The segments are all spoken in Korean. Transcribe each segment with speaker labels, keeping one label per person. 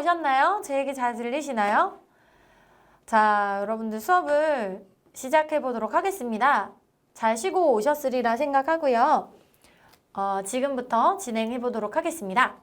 Speaker 1: 오셨나요? 제 얘기 잘 들리시나요? 자, 여러분들 수업을 시작해 보도록 하겠습니다. 잘 쉬고 오셨으리라 생각하고요. 지금부터 진행해 보도록 하겠습니다.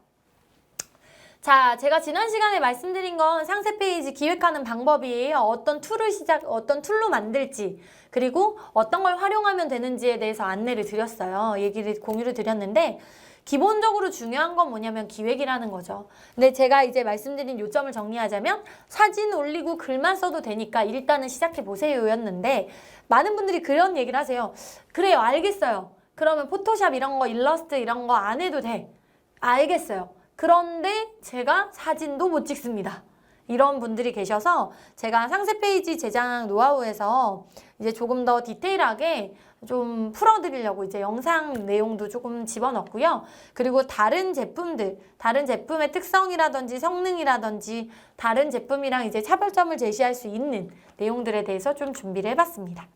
Speaker 1: 자, 제가 지난 시간에 말씀드린 건 상세 페이지 기획하는 방법이에요. 어떤 툴로 만들지, 그리고 어떤 걸 활용하면 되는지에 대해서 안내를 드렸어요. 공유를 드렸는데, 기본적으로 중요한 건 뭐냐면 기획이라는 거죠. 근데 제가 이제 말씀드린 요점을 정리하자면 사진 올리고 글만 써도 되니까 일단은 시작해 보세요 였는데, 많은 분들이 그런 얘기를 하세요. 그래요, 알겠어요. 그러면 포토샵 이런 거, 일러스트 이런 거 안 해도 돼. 알겠어요. 그런데 제가 사진도 못 찍습니다. 이런 분들이 계셔서 제가 상세 페이지 제작 노하우에서 이제 조금 더 디테일하게 좀 풀어드리려고 이제 영상 내용도 조금 집어넣고요. 그리고 다른 제품의 특성이라든지 성능이라든지 다른 제품이랑 이제 차별점을 제시할 수 있는 내용들에 대해서 좀 준비를 해봤습니다.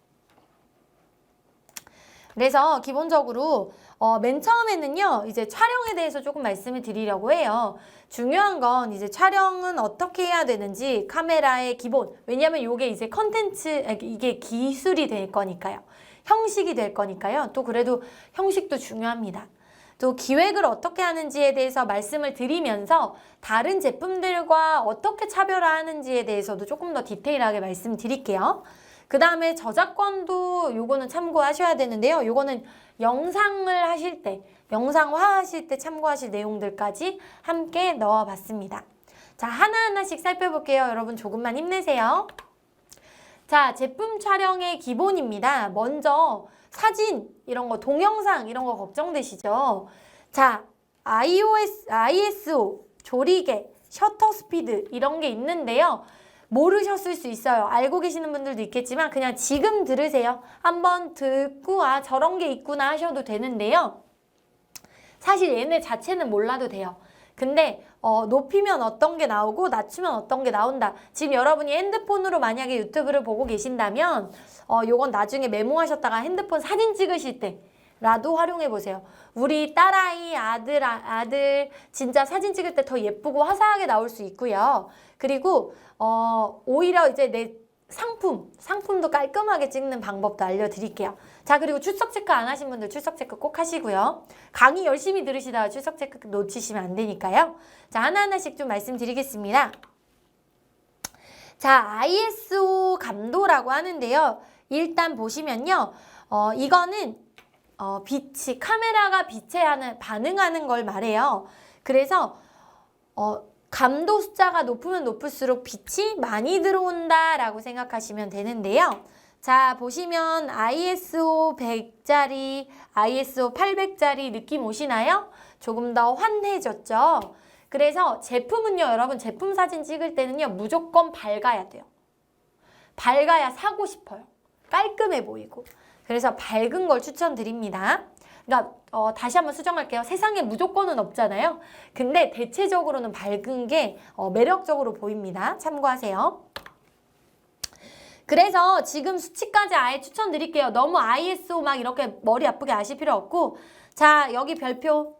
Speaker 1: 그래서 기본적으로 맨 처음에는요, 이제 촬영에 대해서 조금 말씀을 드리려고 해요. 중요한 건 이제 촬영은 어떻게 해야 되는지 카메라의 기본. 왜냐면 이게 이제 이게 기술이 될 거니까요. 형식이 될 거니까요. 또 그래도 형식도 중요합니다. 또 기획을 어떻게 하는지에 대해서 말씀을 드리면서 다른 제품들과 어떻게 차별화하는지에 대해서도 조금 더 디테일하게 말씀드릴게요. 그 다음에 저작권도 요거는 참고하셔야 되는데요. 요거는 영상을 하실 때, 영상화하실 때 참고하실 내용들까지 함께 넣어봤습니다. 자, 하나하나씩 살펴볼게요. 여러분 조금만 힘내세요. 자, 제품 촬영의 기본입니다. 먼저 사진, 이런 거, 동영상 이런 거 걱정되시죠? 자, ISO, 조리개, 셔터 스피드 이런 게 있는데요. 모르셨을 수 있어요. 알고 계시는 분들도 있겠지만 그냥 지금 들으세요. 한번 듣고 저런 게 있구나 하셔도 되는데요. 사실 얘네 자체는 몰라도 돼요. 근데 높이면 어떤 게 나오고 낮추면 어떤 게 나온다. 지금 여러분이 핸드폰으로 만약에 유튜브를 보고 계신다면 요건 나중에 메모하셨다가 핸드폰 사진 찍으실 때 라도 활용해 보세요. 우리 딸아이, 아들 진짜 사진 찍을 때 더 예쁘고 화사하게 나올 수 있고요. 그리고 오히려 이제 내 상품도 깔끔하게 찍는 방법도 알려드릴게요. 자, 그리고 출석 체크 안 하신 분들 출석 체크 꼭 하시고요. 강의 열심히 들으시다가 출석 체크 놓치시면 안 되니까요. 자, 하나하나씩 좀 말씀드리겠습니다. 자, ISO 감도라고 하는데요. 일단 보시면요. 이거는 카메라가 빛에 반응하는 걸 말해요. 그래서 감도 숫자가 높으면 높을수록 빛이 많이 들어온다라고 생각하시면 되는데요. 자, 보시면 ISO 100짜리, ISO 800짜리 느낌 오시나요? 조금 더 환해졌죠? 그래서 제품은요, 여러분 제품 사진 찍을 때는요, 무조건 밝아야 돼요. 밝아야 사고 싶어요. 깔끔해 보이고. 그래서 밝은 걸 추천드립니다. 그러니까 다시 한번 수정할게요. 세상에 무조건은 없잖아요. 근데 대체적으로는 밝은 게 매력적으로 보입니다. 참고하세요. 그래서 지금 수치까지 아예 추천드릴게요. 너무 ISO 막 이렇게 머리 아프게 아실 필요 없고, 자, 여기 별표.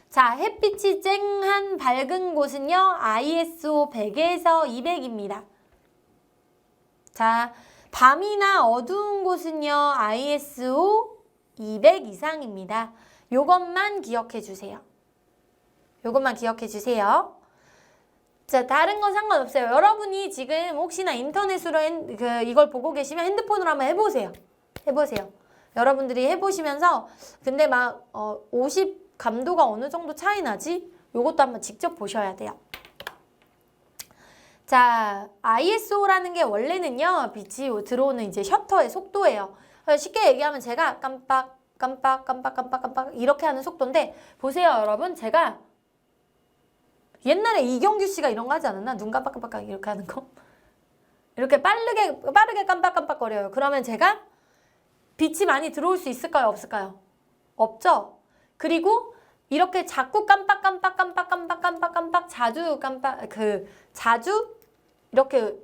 Speaker 1: 자, 햇빛이 쨍한 밝은 곳은요, ISO 100에서 200입니다. 자, 밤이나 어두운 곳은요, ISO 200 이상입니다. 요것만 기억해 주세요. 요것만 기억해 주세요. 자, 다른 건 상관없어요. 여러분이 지금 혹시나 인터넷으로 이걸 보고 계시면 핸드폰으로 한번 해보세요. 해보세요. 여러분들이 해보시면서 근데 막 50 감도가 어느 정도 차이 나지? 요것도 한번 직접 보셔야 돼요. 자, ISO라는 게 원래는요, 빛이 들어오는 이제 셔터의 속도예요. 쉽게 얘기하면 제가 깜빡 이렇게 하는 속도인데, 보세요, 여러분. 제가 옛날에 이경규 씨가 이런 거 하지 않았나? 눈 깜빡깜빡 이렇게 하는 거? 이렇게 빠르게 깜빡깜빡거려요. 그러면 제가 빛이 많이 들어올 수 있을까요? 없을까요? 없죠? 그리고 이렇게 자꾸 깜빡 자주 이렇게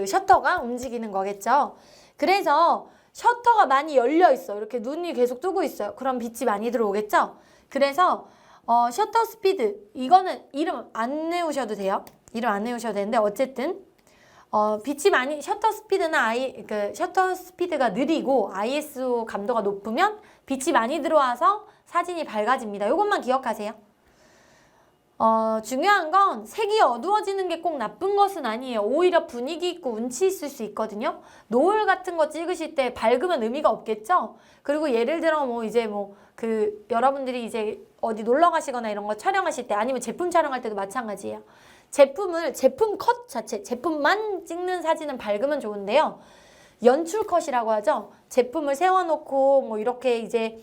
Speaker 1: 셔터가 움직이는 거겠죠. 그래서 셔터가 많이 열려 있어. 이렇게 눈이 계속 뜨고 있어요. 그럼 빛이 많이 들어오겠죠. 그래서 셔터 스피드. 이거는 이름 안 외우셔도 돼요. 이름 안 외우셔도 되는데 어쨌든 빛이 많이 셔터 스피드가 느리고 ISO 감도가 높으면 빛이 많이 들어와서 사진이 밝아집니다. 이것만 기억하세요. 중요한 건 색이 어두워지는 게 꼭 나쁜 것은 아니에요. 오히려 분위기 있고 운치 있을 수 있거든요. 노을 같은 거 찍으실 때 밝으면 의미가 없겠죠? 그리고 예를 들어 여러분들이 이제 어디 놀러 가시거나 이런 거 촬영하실 때 아니면 제품 촬영할 때도 마찬가지예요. 제품 컷 자체, 제품만 찍는 사진은 밝으면 좋은데요. 연출 컷이라고 하죠. 제품을 세워놓고 이렇게 이제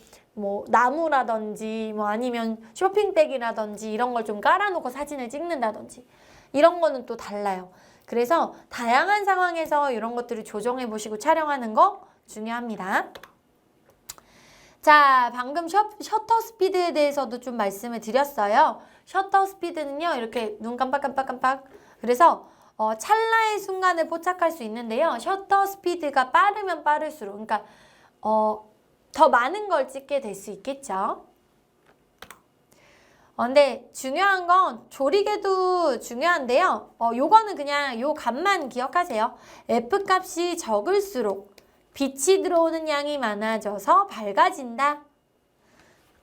Speaker 1: 나무라든지 아니면 쇼핑백이라든지 이런 걸 좀 깔아놓고 사진을 찍는다든지 이런 거는 또 달라요. 그래서 다양한 상황에서 이런 것들을 조정해 보시고 촬영하는 거 중요합니다. 자, 방금 셔터 스피드에 대해서도 좀 말씀을 드렸어요. 셔터 스피드는요, 이렇게 눈 깜빡깜빡깜빡. 그래서 찰나의 순간을 포착할 수 있는데요. 셔터 스피드가 빠르면 빠를수록, 그러니까 더 많은 걸 찍게 될 수 있겠죠. 근데 중요한 건 조리개도 중요한데요. 요거는 그냥 요 값만 기억하세요. F값이 적을수록 빛이 들어오는 양이 많아져서 밝아진다.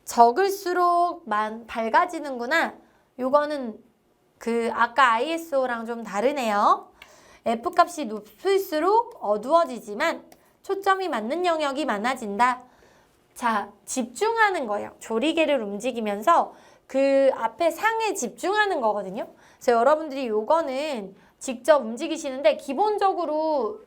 Speaker 1: 적을수록 밝아지는구나. 요거는 아까 ISO랑 좀 다르네요. F값이 높을수록 어두워지지만 초점이 맞는 영역이 많아진다. 자, 집중하는 거예요. 조리개를 움직이면서 그 앞에 상에 집중하는 거거든요. 그래서 여러분들이 요거는 직접 움직이시는데 기본적으로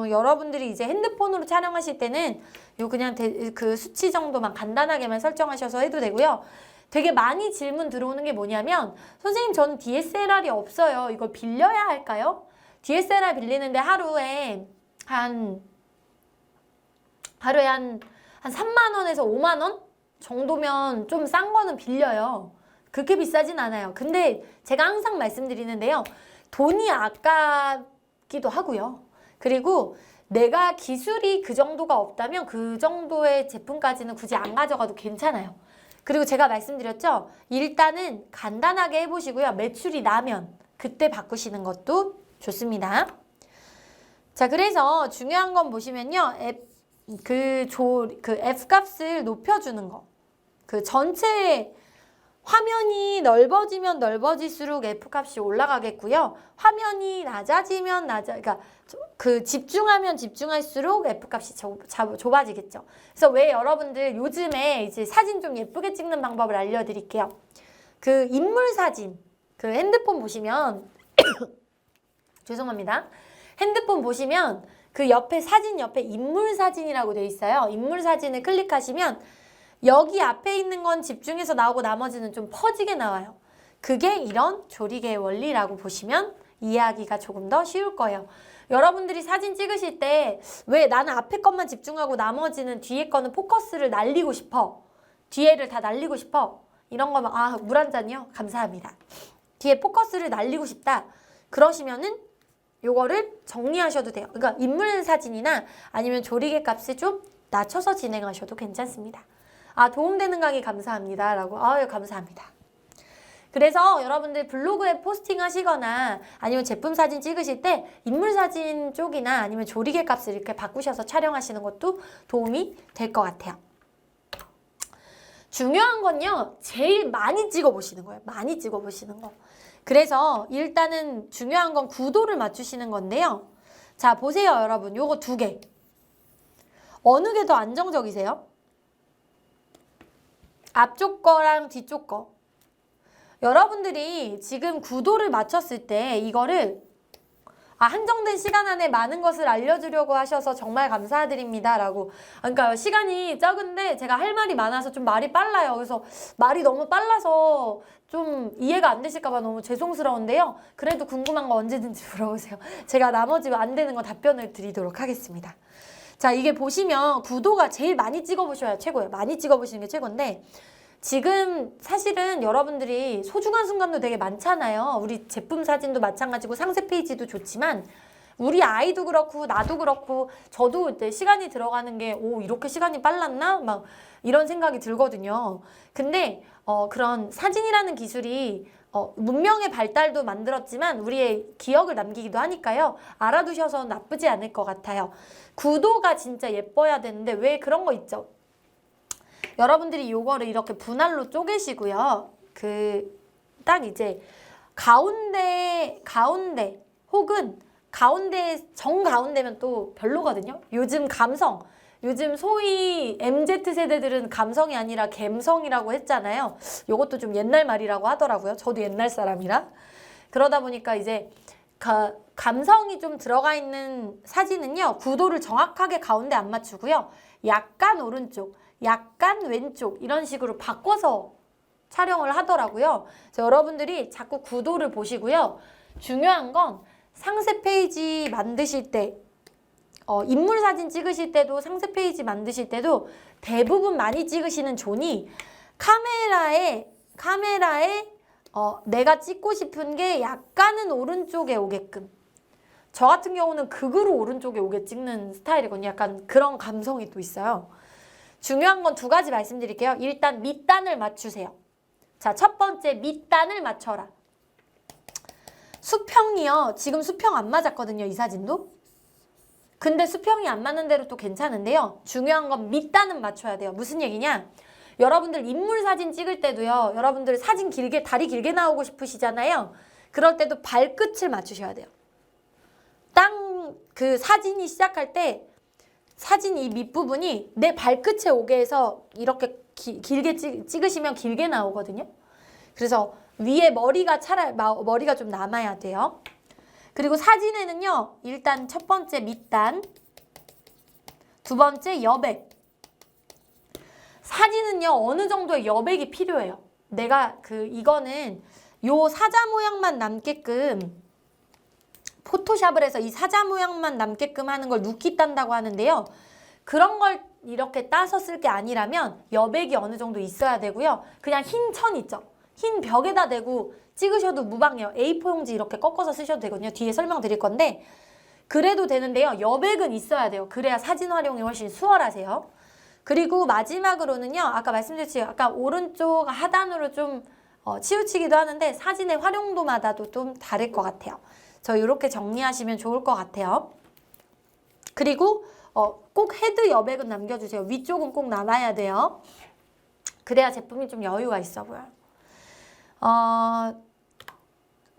Speaker 1: 여러분들이 이제 핸드폰으로 촬영하실 때는 요 그냥 그 수치 정도만 간단하게만 설정하셔서 해도 되고요. 되게 많이 질문 들어오는 게 뭐냐면 선생님 저는 DSLR이 없어요. 이걸 빌려야 할까요? DSLR 빌리는데 하루에 한 3만 원에서 5만 원 정도면 좀 싼 거는 빌려요. 그렇게 비싸진 않아요. 근데 제가 항상 말씀드리는데요. 돈이 아깝기도 하고요. 그리고 내가 기술이 그 정도가 없다면 그 정도의 제품까지는 굳이 안 가져가도 괜찮아요. 그리고 제가 말씀드렸죠. 일단은 간단하게 해보시고요. 매출이 나면 그때 바꾸시는 것도 좋습니다. 자, 그래서 중요한 건 보시면요. F값을 높여주는 거. 전체 화면이 넓어지면 넓어질수록 F값이 올라가겠고요. 화면이 낮아지면 그러니까 집중하면 집중할수록 F값이 좁아지겠죠. 그래서 왜 여러분들 요즘에 이제 사진 좀 예쁘게 찍는 방법을 알려드릴게요. 인물 사진, 핸드폰 보시면 죄송합니다. 핸드폰 보시면 사진 옆에 인물 사진이라고 되어 있어요. 인물 사진을 클릭하시면 여기 앞에 있는 건 집중해서 나오고 나머지는 좀 퍼지게 나와요. 그게 이런 조리개의 원리라고 보시면 이해하기가 조금 더 쉬울 거예요. 여러분들이 사진 찍으실 때 왜 나는 앞에 것만 집중하고 나머지는 뒤에 거는 포커스를 날리고 싶어. 뒤에를 다 날리고 싶어. 이런 거면 물 한 잔이요? 감사합니다. 뒤에 포커스를 날리고 싶다. 그러시면은 요거를 정리하셔도 돼요. 그러니까 인물 사진이나 아니면 조리개 값을 좀 낮춰서 진행하셔도 괜찮습니다. 도움되는 강의 감사합니다. 라고. 감사합니다. 그래서 여러분들 블로그에 포스팅 하시거나 아니면 제품 사진 찍으실 때 인물 사진 쪽이나 아니면 조리개 값을 이렇게 바꾸셔서 촬영하시는 것도 도움이 될 것 같아요. 중요한 건요. 제일 많이 찍어보시는 거예요. 많이 찍어보시는 거. 그래서 일단은 중요한 건 구도를 맞추시는 건데요. 자, 보세요, 여러분. 요거 2개. 어느 게 더 안정적이세요? 앞쪽 거랑 뒤쪽 거. 여러분들이 지금 구도를 맞췄을 때 이거를 한정된 시간 안에 많은 것을 알려주려고 하셔서 정말 감사드립니다. 라고. 그러니까 시간이 적은데 제가 할 말이 많아서 좀 말이 빨라요. 그래서 말이 너무 빨라서 좀 이해가 안 되실까 봐 너무 죄송스러운데요. 그래도 궁금한 거 언제든지 물어보세요. 제가 나머지 안 되는 거 답변을 드리도록 하겠습니다. 자, 이게 보시면 구도가 제일 많이 찍어보셔야 최고예요. 많이 찍어보시는 게 최고인데 지금 사실은 여러분들이 소중한 순간도 되게 많잖아요. 우리 제품 사진도 마찬가지고 상세 페이지도 좋지만 우리 아이도 그렇고 나도 그렇고 저도 이제 시간이 들어가는 게 이렇게 시간이 빨랐나? 막 이런 생각이 들거든요. 근데 그런 사진이라는 기술이 문명의 발달도 만들었지만 우리의 기억을 남기기도 하니까요. 알아두셔서 나쁘지 않을 것 같아요. 구도가 진짜 예뻐야 되는데 왜 그런 거 있죠? 여러분들이 요거를 이렇게 분할로 쪼개시고요. 딱 이제 가운데 혹은 정가운데면 또 별로거든요. 요즘 소위 MZ세대들은 감성이 아니라 갬성이라고 했잖아요. 요것도 좀 옛날 말이라고 하더라고요. 저도 옛날 사람이라. 그러다 보니까 이제 감성이 좀 들어가 있는 사진은요. 구도를 정확하게 가운데 안 맞추고요. 약간 오른쪽, 약간 왼쪽 이런 식으로 바꿔서 촬영을 하더라고요. 그래서 여러분들이 자꾸 구도를 보시고요. 중요한 건 상세 페이지 만드실 때 인물 사진 찍으실 때도 상세 페이지 만드실 때도 대부분 많이 찍으시는 존이 카메라에 내가 찍고 싶은 게 약간은 오른쪽에 오게끔 저 같은 경우는 극으로 오른쪽에 오게 찍는 스타일이거든요. 약간 그런 감성이 또 있어요. 중요한 건 두 가지 말씀드릴게요. 일단 밑단을 맞추세요. 자, 첫 번째 밑단을 맞춰라. 수평이요. 지금 수평 안 맞았거든요. 이 사진도. 근데 수평이 안 맞는 대로 또 괜찮은데요. 중요한 건 밑단은 맞춰야 돼요. 무슨 얘기냐? 여러분들 인물 사진 찍을 때도요. 여러분들 사진 길게 다리 길게 나오고 싶으시잖아요. 그럴 때도 발끝을 맞추셔야 돼요. 그 사진이 시작할 때 사진 이 밑부분이 내 발끝에 오게 해서 이렇게 길게 찍으시면 길게 나오거든요. 그래서 위에 머리가 좀 남아야 돼요. 그리고 사진에는요. 일단 첫 번째 밑단, 두 번째 여백. 사진은요. 어느 정도의 여백이 필요해요. 내가 이거는 요 사자 모양만 남게끔 포토샵을 해서 이 사자 모양만 남게끔 하는 걸 누키 딴다고 하는데요. 그런 걸 이렇게 따서 쓸 게 아니라면 여백이 어느 정도 있어야 되고요. 그냥 흰 천 있죠. 흰 벽에다 대고 찍으셔도 무방해요. A4 용지 이렇게 꺾어서 쓰셔도 되거든요. 뒤에 설명드릴 건데 그래도 되는데요. 여백은 있어야 돼요. 그래야 사진 활용이 훨씬 수월하세요. 그리고 마지막으로는요. 아까 말씀드렸듯이 아까 오른쪽 하단으로 좀 치우치기도 하는데 사진의 활용도마다도 좀 다를 것 같아요. 저 이렇게 정리하시면 좋을 것 같아요. 그리고 꼭 헤드 여백은 남겨주세요. 위쪽은 꼭 남아야 돼요. 그래야 제품이 좀 여유가 있어 보여요.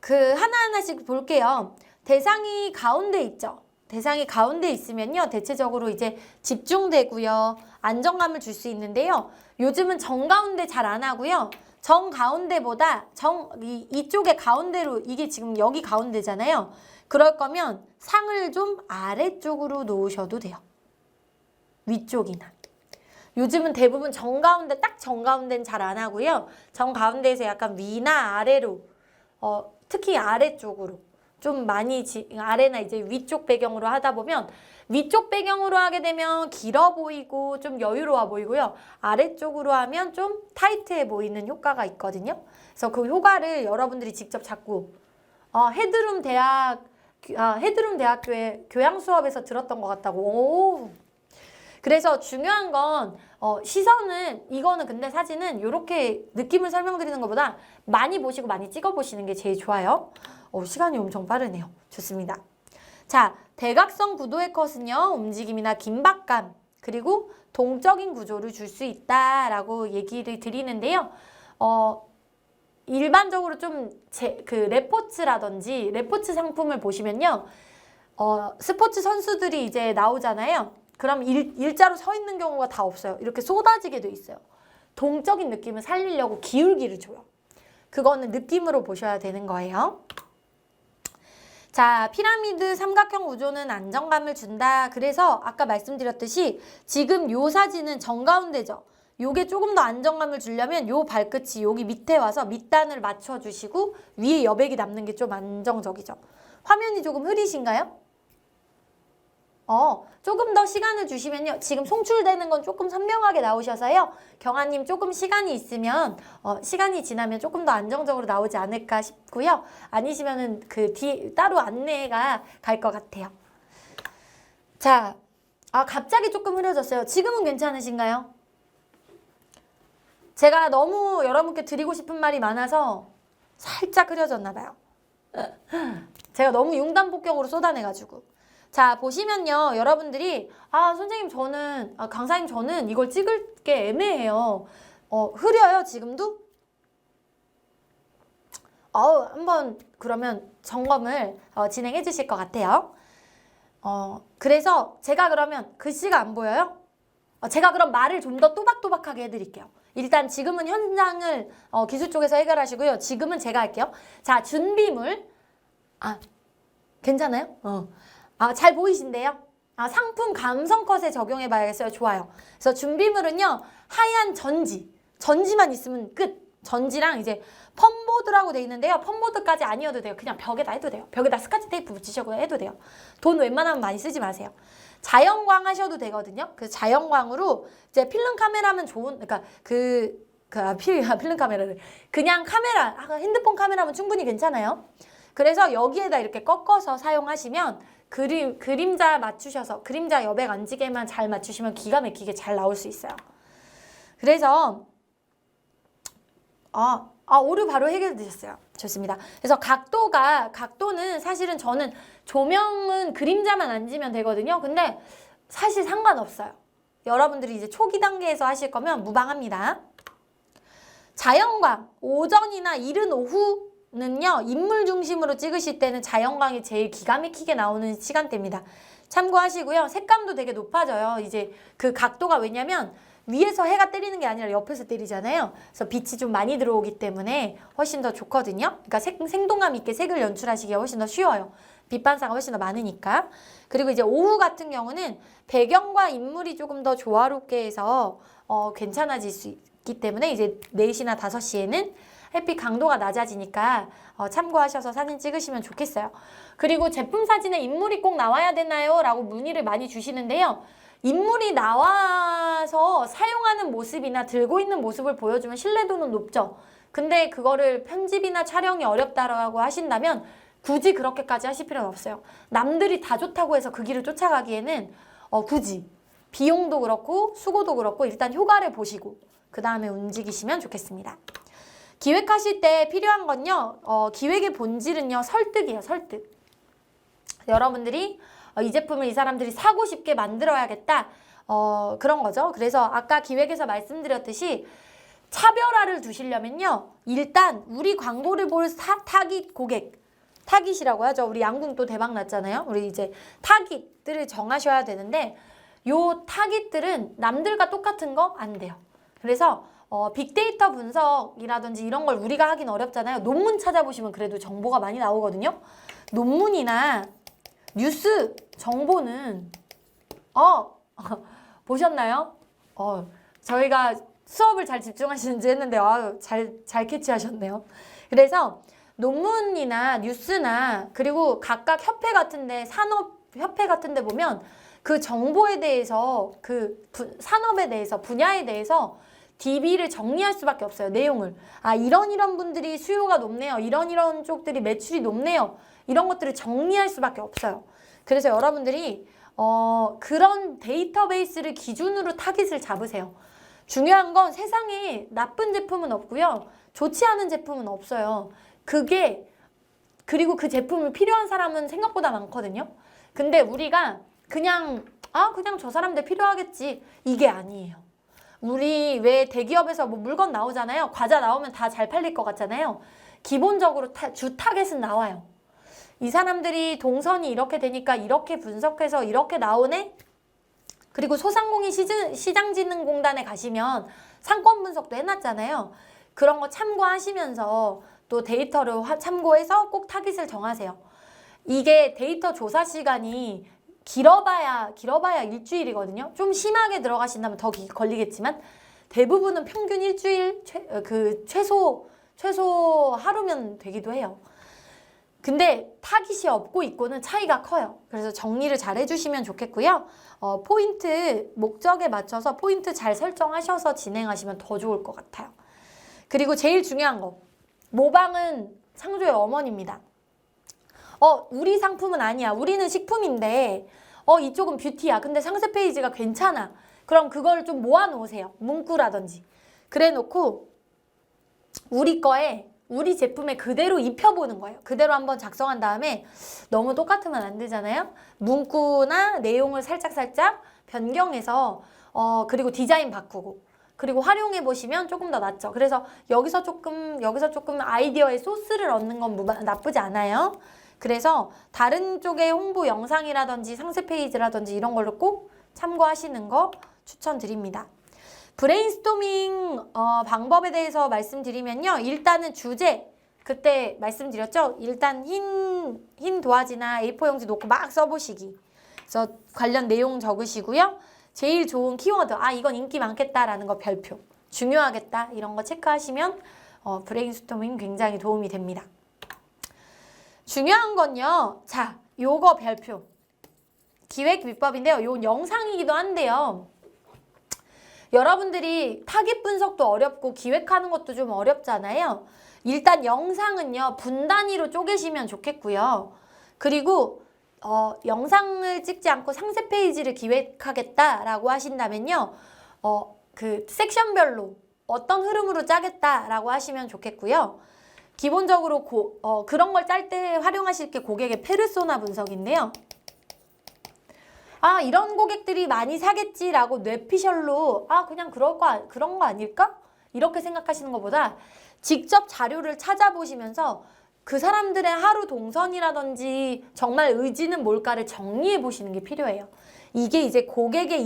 Speaker 1: 하나하나씩 볼게요. 대상이 가운데 있죠. 대상이 가운데 있으면요. 대체적으로 이제 집중되고요. 안정감을 줄 수 있는데요. 요즘은 정가운데 잘 안 하고요. 정가운데보다 이쪽에 가운데로 이게 지금 여기 가운데잖아요. 그럴 거면 상을 좀 아래쪽으로 놓으셔도 돼요. 위쪽이나. 요즘은 대부분 정가운데 딱 정가운데는 잘 안 하고요. 정가운데에서 약간 위나 아래로 특히 아래쪽으로 좀 많이 아래나 이제 위쪽 배경으로 하다 보면 위쪽 배경으로 하게 되면 길어 보이고 좀 여유로워 보이고요. 아래쪽으로 하면 좀 타이트해 보이는 효과가 있거든요. 그래서 그 효과를 여러분들이 직접 자꾸 헤드룸 대학교의 교양 수업에서 들었던 것 같다고. 오. 그래서 중요한 건 시선은 이거는 근데 사진은 이렇게 느낌을 설명드리는 것보다 많이 보시고 많이 찍어보시는 게 제일 좋아요. 시간이 엄청 빠르네요. 좋습니다. 자, 대각선 구도의 컷은요. 움직임이나 긴박감 그리고 동적인 구조를 줄 수 있다라고 얘기를 드리는데요. 일반적으로 좀 레포츠라든지 레포츠 상품을 보시면요. 스포츠 선수들이 이제 나오잖아요. 그럼 일자로 서 있는 경우가 다 없어요. 이렇게 쏟아지게 돼 있어요. 동적인 느낌을 살리려고 기울기를 줘요. 그거는 느낌으로 보셔야 되는 거예요. 자, 피라미드 삼각형 구조는 안정감을 준다. 그래서 아까 말씀드렸듯이 지금 요 사진은 정가운데죠. 요게 조금 더 안정감을 주려면 요 발끝이 여기 밑에 와서 밑단을 맞춰주시고 위에 여백이 남는 게 좀 안정적이죠. 화면이 조금 흐리신가요? 조금 더 시간을 주시면요. 지금 송출되는 건 조금 선명하게 나오셔서요. 경아님 조금 시간이 있으면 시간이 지나면 조금 더 안정적으로 나오지 않을까 싶고요. 아니시면은 따로 안내가 갈 것 같아요. 자, 갑자기 조금 흐려졌어요. 지금은 괜찮으신가요? 제가 너무 여러분께 드리고 싶은 말이 많아서 살짝 흐려졌나 봐요. 제가 너무 융단폭격으로 쏟아내가지고. 자, 보시면요. 여러분들이 선생님 저는 강사님 저는 이걸 찍을 게 애매해요. 흐려요 지금도? 한번 그러면 점검을 진행해 주실 것 같아요. 그래서 제가 그러면 글씨가 안 보여요? 제가 그럼 말을 좀 더 또박또박하게 해드릴게요. 일단 지금은 현장을 기술 쪽에서 해결하시고요. 지금은 제가 할게요. 자, 준비물. 괜찮아요? 잘 보이신데요? 상품 감성 컷에 적용해 봐야겠어요. 좋아요. 그래서 준비물은요. 하얀 전지만 있으면 끝. 전지랑 이제 펌보드라고 돼 있는데요. 펌보드까지 아니어도 돼요. 그냥 벽에다 해도 돼요. 벽에다 스카치 테이프 붙이셔도 해도 돼요. 돈 웬만하면 많이 쓰지 마세요. 자연광 하셔도 되거든요. 그 자연광으로 이제 필름 카메라면 그러니까 필름 카메라를 그냥 카메라, 핸드폰 카메라면 충분히 괜찮아요. 그래서 여기에다 이렇게 꺾어서 사용하시면 그림자 맞추셔서 그림자 여백 안 지게만 잘 맞추시면 기가 막히게 잘 나올 수 있어요. 그래서 오류 바로 해결되셨어요. 좋습니다. 그래서 각도는 사실은 저는 조명은 그림자만 안 지면 되거든요. 근데 사실 상관없어요. 여러분들이 이제 초기 단계에서 하실 거면 무방합니다. 자연광, 오전이나 이른 오후는요. 인물 중심으로 찍으실 때는 자연광이 제일 기가 막히게 나오는 시간대입니다. 참고하시고요. 색감도 되게 높아져요. 이제 그 각도가 왜냐면 위에서 해가 때리는 게 아니라 옆에서 때리잖아요. 그래서 빛이 좀 많이 들어오기 때문에 훨씬 더 좋거든요. 그러니까 생동감 있게 색을 연출하시기가 훨씬 더 쉬워요. 빛 반사가 훨씬 더 많으니까. 그리고 이제 오후 같은 경우는 배경과 인물이 조금 더 조화롭게 해서 괜찮아질 수 있기 때문에 이제 4시나 5시에는 햇빛 강도가 낮아지니까 참고하셔서 사진 찍으시면 좋겠어요. 그리고 제품 사진에 인물이 꼭 나와야 되나요? 라고 문의를 많이 주시는데요. 인물이 나와서 사용하는 모습이나 들고 있는 모습을 보여주면 신뢰도는 높죠. 근데 그거를 편집이나 촬영이 어렵다라고 하신다면 굳이 그렇게까지 하실 필요는 없어요. 남들이 다 좋다고 해서 그 길을 쫓아가기에는 굳이 비용도 그렇고 수고도 그렇고 일단 효과를 보시고 그 다음에 움직이시면 좋겠습니다. 기획하실 때 필요한 건요. 기획의 본질은요. 설득이에요. 설득. 여러분들이 이 제품을 이 사람들이 사고 싶게 만들어야겠다. 그런 거죠. 그래서 아까 기획에서 말씀드렸듯이 차별화를 두시려면요. 일단 우리 광고를 볼 타깃 고객, 타깃이라고 하죠. 우리 양궁 또 대박 났잖아요. 우리 이제 타깃들을 정하셔야 되는데 요 타깃들은 남들과 똑같은 거 안 돼요. 그래서 빅데이터 분석이라든지 이런 걸 우리가 하긴 어렵잖아요. 논문 찾아보시면 그래도 정보가 많이 나오거든요. 논문이나 뉴스 정보는 보셨나요? 저희가 수업을 잘 집중하시는지 했는데 잘 캐치하셨네요. 그래서 논문이나 뉴스나 그리고 각각 협회 같은데 산업협회 같은데 보면 그 정보에 대해서 그 산업에 대해서 분야에 대해서 DB를 정리할 수밖에 없어요. 내용을. 이런 분들이 수요가 높네요. 이런 쪽들이 매출이 높네요. 이런 것들을 정리할 수밖에 없어요. 그래서 여러분들이 그런 데이터베이스를 기준으로 타깃을 잡으세요. 중요한 건 세상에 나쁜 제품은 없고요. 좋지 않은 제품은 없어요. 그리고 그 제품을 필요한 사람은 생각보다 많거든요. 근데 우리가 그냥 저 사람들 필요하겠지. 이게 아니에요. 우리 왜 대기업에서 뭐 물건 나오잖아요. 과자 나오면 다 잘 팔릴 것 같잖아요. 기본적으로 주 타겟은 나와요. 이 사람들이 동선이 이렇게 되니까 이렇게 분석해서 이렇게 나오네? 그리고 소상공인 시장진흥공단에 가시면 상권 분석도 해놨잖아요. 그런 거 참고하시면서 또 데이터를 참고해서 꼭 타깃을 정하세요. 이게 데이터 조사 시간이 길어봐야 일주일이거든요. 좀 심하게 들어가신다면 더 걸리겠지만 대부분은 평균 일주일, 최소 하루면 되기도 해요. 근데 타깃이 없고 있고는 차이가 커요. 그래서 정리를 잘 해주시면 좋겠고요. 포인트, 목적에 맞춰서 포인트 잘 설정하셔서 진행하시면 더 좋을 것 같아요. 그리고 제일 중요한 거, 모방은 창조의 어머니입니다. 우리 상품은 아니야. 우리는 식품인데 이쪽은 뷰티야. 근데 상세 페이지가 괜찮아. 그럼 그걸 좀 모아놓으세요. 문구라든지. 그래 놓고 우리 거에 우리 제품에 그대로 입혀보는 거예요. 그대로 한번 작성한 다음에 너무 똑같으면 안 되잖아요. 문구나 내용을 살짝살짝 변경해서 그리고 디자인 바꾸고 그리고 활용해 보시면 조금 더 낫죠. 그래서 여기서 조금 아이디어의 소스를 얻는 건 나쁘지 않아요. 그래서 다른 쪽의 홍보 영상이라든지 상세 페이지라든지 이런 걸로 꼭 참고하시는 거 추천드립니다. 브레인스토밍 방법에 대해서 말씀드리면요. 일단은 주제, 그때 말씀드렸죠. 일단 흰 도화지나 A4 용지 놓고 막 써보시기. 그래서 관련 내용 적으시고요. 제일 좋은 키워드, 이건 인기 많겠다라는 거 별표, 중요하겠다 이런 거 체크하시면 브레인스토밍 굉장히 도움이 됩니다. 중요한 건요. 자, 요거 별표. 기획 비법인데요. 요 영상이기도 한데요. 여러분들이 타깃 분석도 어렵고 기획하는 것도 좀 어렵잖아요. 일단 영상은요. 분 단위로 쪼개시면 좋겠고요. 그리고 영상을 찍지 않고 상세 페이지를 기획하겠다라고 하신다면요. 그 섹션별로 어떤 흐름으로 짜겠다라고 하시면 좋겠고요. 기본적으로 그런 걸 짤 때 활용하실 게 고객의 페르소나 분석인데요. 이런 고객들이 많이 사겠지라고 뇌피셜로 그냥 그런 거 아닐까? 이렇게 생각하시는 것보다 직접 자료를 찾아보시면서 그 사람들의 하루 동선이라든지 정말 의지는 뭘까를 정리해 보시는 게 필요해요. 이게 이제 고객의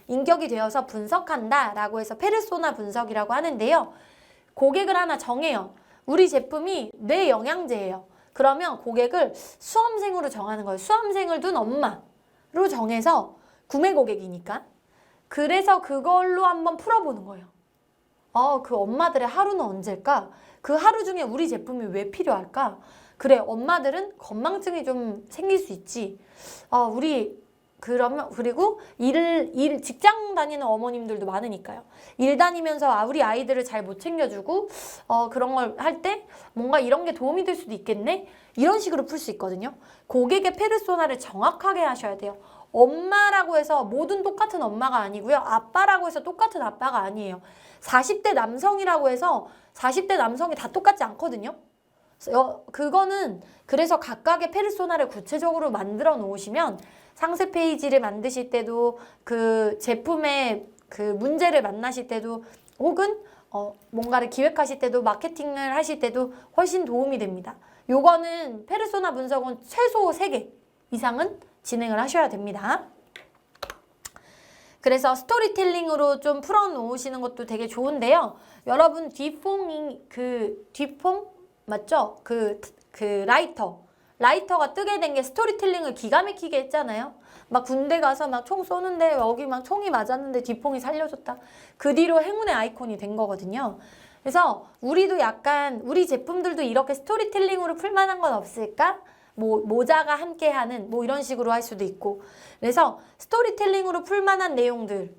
Speaker 1: 인격이 되어서 분석한다라고 해서 페르소나 분석이라고 하는데요. 고객을 하나 정해요. 우리 제품이 뇌 영양제예요. 그러면 고객을 수험생으로 정하는 거예요. 수험생을 둔 엄마로 정해서 구매 고객이니까. 그래서 그걸로 한번 풀어보는 거예요. 그 엄마들의 하루는 언제일까? 그 하루 중에 우리 제품이 왜 필요할까? 그래, 엄마들은 건망증이 좀 생길 수 있지. 그리고 직장 다니는 어머님들도 많으니까요. 일 다니면서 우리 아이들을 잘 못 챙겨주고, 그런 걸 할 때 뭔가 이런 게 도움이 될 수도 있겠네? 이런 식으로 풀 수 있거든요. 고객의 페르소나를 정확하게 하셔야 돼요. 엄마라고 해서 모든 똑같은 엄마가 아니고요. 아빠라고 해서 똑같은 아빠가 아니에요. 40대 남성이라고 해서 40대 남성이 다 똑같지 않거든요. 그거는 그래서 각각의 페르소나를 구체적으로 만들어 놓으시면 상세 페이지를 만드실 때도 그 제품의 그 문제를 만나실 때도 혹은 뭔가를 기획하실 때도 마케팅을 하실 때도 훨씬 도움이 됩니다. 요거는 페르소나 분석은 최소 3개 이상은 진행을 하셔야 됩니다. 그래서 스토리텔링으로 좀 풀어놓으시는 것도 되게 좋은데요. 여러분 뒷봉 맞죠? 그 라이터가 뜨게 된 게 스토리텔링을 기가 막히게 했잖아요. 막 군대 가서 막 총 쏘는데 여기 막 총이 맞았는데 뒷봉이 살려줬다. 그 뒤로 행운의 아이콘이 된 거거든요. 그래서 우리도 약간 우리 제품들도 이렇게 스토리텔링으로 풀만한 건 없을까? 모자가 함께하는 이런 식으로 할 수도 있고. 그래서 스토리텔링으로 풀만한 내용들을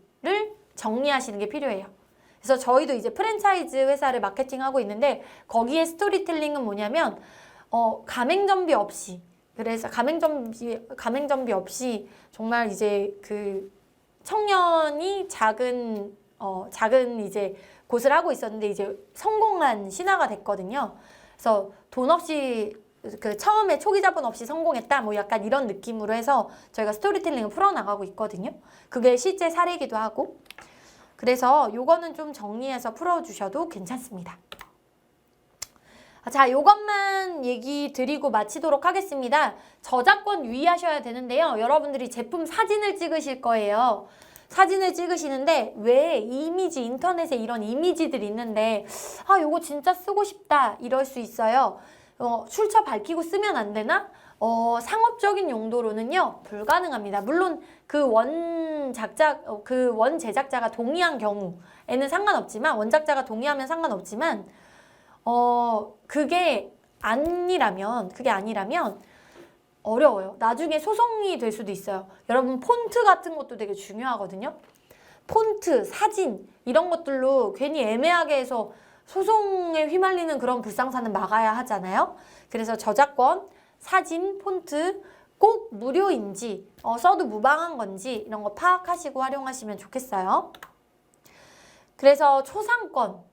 Speaker 1: 정리하시는 게 필요해요. 그래서 저희도 이제 프랜차이즈 회사를 마케팅하고 있는데 거기에 스토리텔링은 뭐냐면 가맹점비 없이, 그래서 가맹점비 없이 정말 이제 그 청년이 작은 이제 곳을 하고 있었는데 이제 성공한 신화가 됐거든요. 그래서 돈 없이 처음에 초기 자본 없이 성공했다 약간 이런 느낌으로 해서 저희가 스토리텔링을 풀어나가고 있거든요. 그게 실제 사례이기도 하고. 그래서 요거는 좀 정리해서 풀어주셔도 괜찮습니다. 자, 요것만 얘기 드리고 마치도록 하겠습니다. 저작권 유의하셔야 되는데요. 여러분들이 제품 사진을 찍으실 거예요. 사진을 찍으시는데 왜 인터넷에 이런 이미지들이 있는데 요거 진짜 쓰고 싶다 이럴 수 있어요. 출처 밝히고 쓰면 안 되나? 상업적인 용도로는요 불가능합니다. 물론 그 원 제작자가 동의한 경우에는 상관없지만, 원작자가 동의하면 상관없지만 그게 아니라면 어려워요. 나중에 소송이 될 수도 있어요. 여러분 폰트 같은 것도 되게 중요하거든요. 폰트, 사진 이런 것들로 괜히 애매하게 해서 소송에 휘말리는 그런 불상사는 막아야 하잖아요. 그래서 저작권, 사진, 폰트 꼭 무료인지 써도 무방한 건지 이런 거 파악하시고 활용하시면 좋겠어요. 그래서 초상권,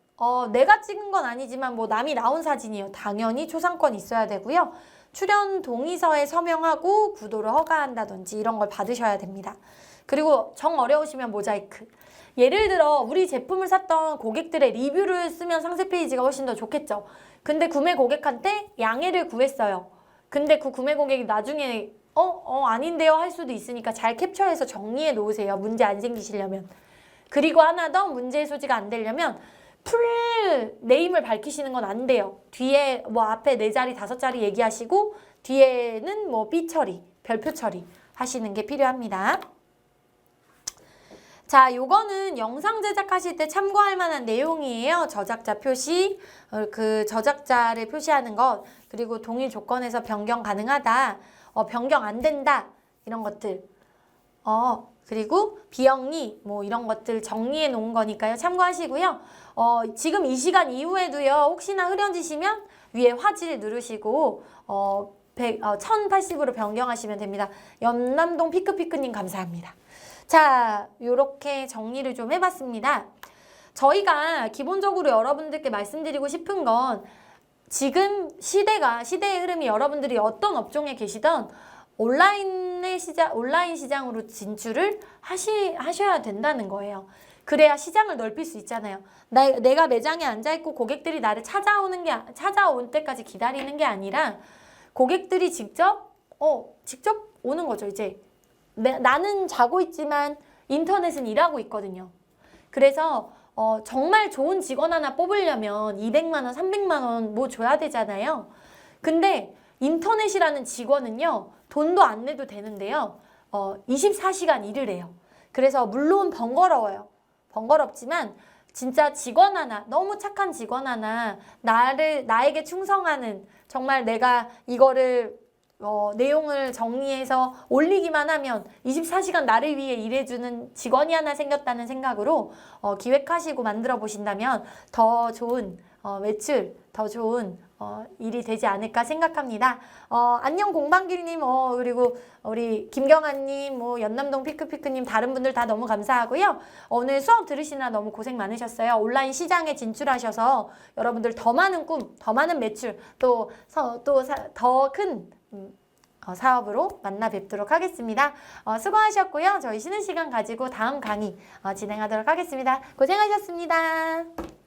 Speaker 1: 내가 찍은 건 아니지만 뭐 남이 나온 사진이요. 당연히 초상권 있어야 되고요. 출연 동의서에 서명하고 구도를 허가한다든지 이런 걸 받으셔야 됩니다. 그리고 정 어려우시면 모자이크. 예를 들어 우리 제품을 샀던 고객들의 리뷰를 쓰면 상세 페이지가 훨씬 더 좋겠죠. 근데 구매 고객한테 양해를 구했어요. 근데 그 구매 고객이 나중에 아닌데요 할 수도 있으니까 잘 캡처해서 정리해 놓으세요. 문제 안 생기시려면. 그리고 하나 더 문제의 소지가 안 되려면 풀 네임을 밝히시는 건 안 돼요. 뒤에 뭐 앞에 4자리, 5자리 얘기하시고 뒤에는 뭐 삐 처리, 별표 처리 하시는 게 필요합니다. 자, 요거는 영상 제작하실 때 참고할 만한 내용이에요. 저작자 표시, 그 저작자를 표시하는 것, 그리고 동일 조건에서 변경 가능하다, 변경 안 된다, 이런 것들. 그리고 비영리, 뭐 이런 것들 정리해 놓은 거니까요. 참고하시고요. 지금 이 시간 이후에도요. 혹시나 흐려지시면 위에 화질 누르시고 1080으로 변경하시면 됩니다. 연남동 피크피크님 감사합니다. 자, 요렇게 정리를 좀 해봤습니다. 저희가 기본적으로 여러분들께 말씀드리고 싶은 건 지금 시대의 흐름이 여러분들이 어떤 업종에 계시던 온라인 시장으로 진출을 하셔야 된다는 거예요. 그래야 시장을 넓힐 수 있잖아요. 내가 매장에 앉아있고 고객들이 나를 찾아올 때까지 기다리는 게 아니라 고객들이 직접 오는 거죠, 이제. 나는 자고 있지만 인터넷은 일하고 있거든요. 그래서 정말 좋은 직원 하나 뽑으려면 200만 원, 300만 원 뭐 줘야 되잖아요. 근데 인터넷이라는 직원은요. 돈도 안 내도 되는데요. 24시간 일을 해요. 그래서 물론 번거로워요. 번거롭지만 진짜 직원 하나, 너무 착한 직원 하나, 나에게 충성하는, 정말 내가 이거를 내용을 정리해서 올리기만 하면 24시간 나를 위해 일해주는 직원이 하나 생겼다는 생각으로 기획하시고 만들어 보신다면 더 좋은 매출, 더 좋은 일이 되지 않을까 생각합니다. 안녕 공방길님, 그리고 우리 김경아님, 연남동 피크피크님, 다른 분들 다 너무 감사하고요. 오늘 수업 들으시느라 너무 고생 많으셨어요. 온라인 시장에 진출하셔서 여러분들 더 많은 꿈, 더 많은 매출, 또 더 큰 사업으로 만나 뵙도록 하겠습니다. 수고하셨고요. 저희 쉬는 시간 가지고 다음 강의 진행하도록 하겠습니다. 고생하셨습니다.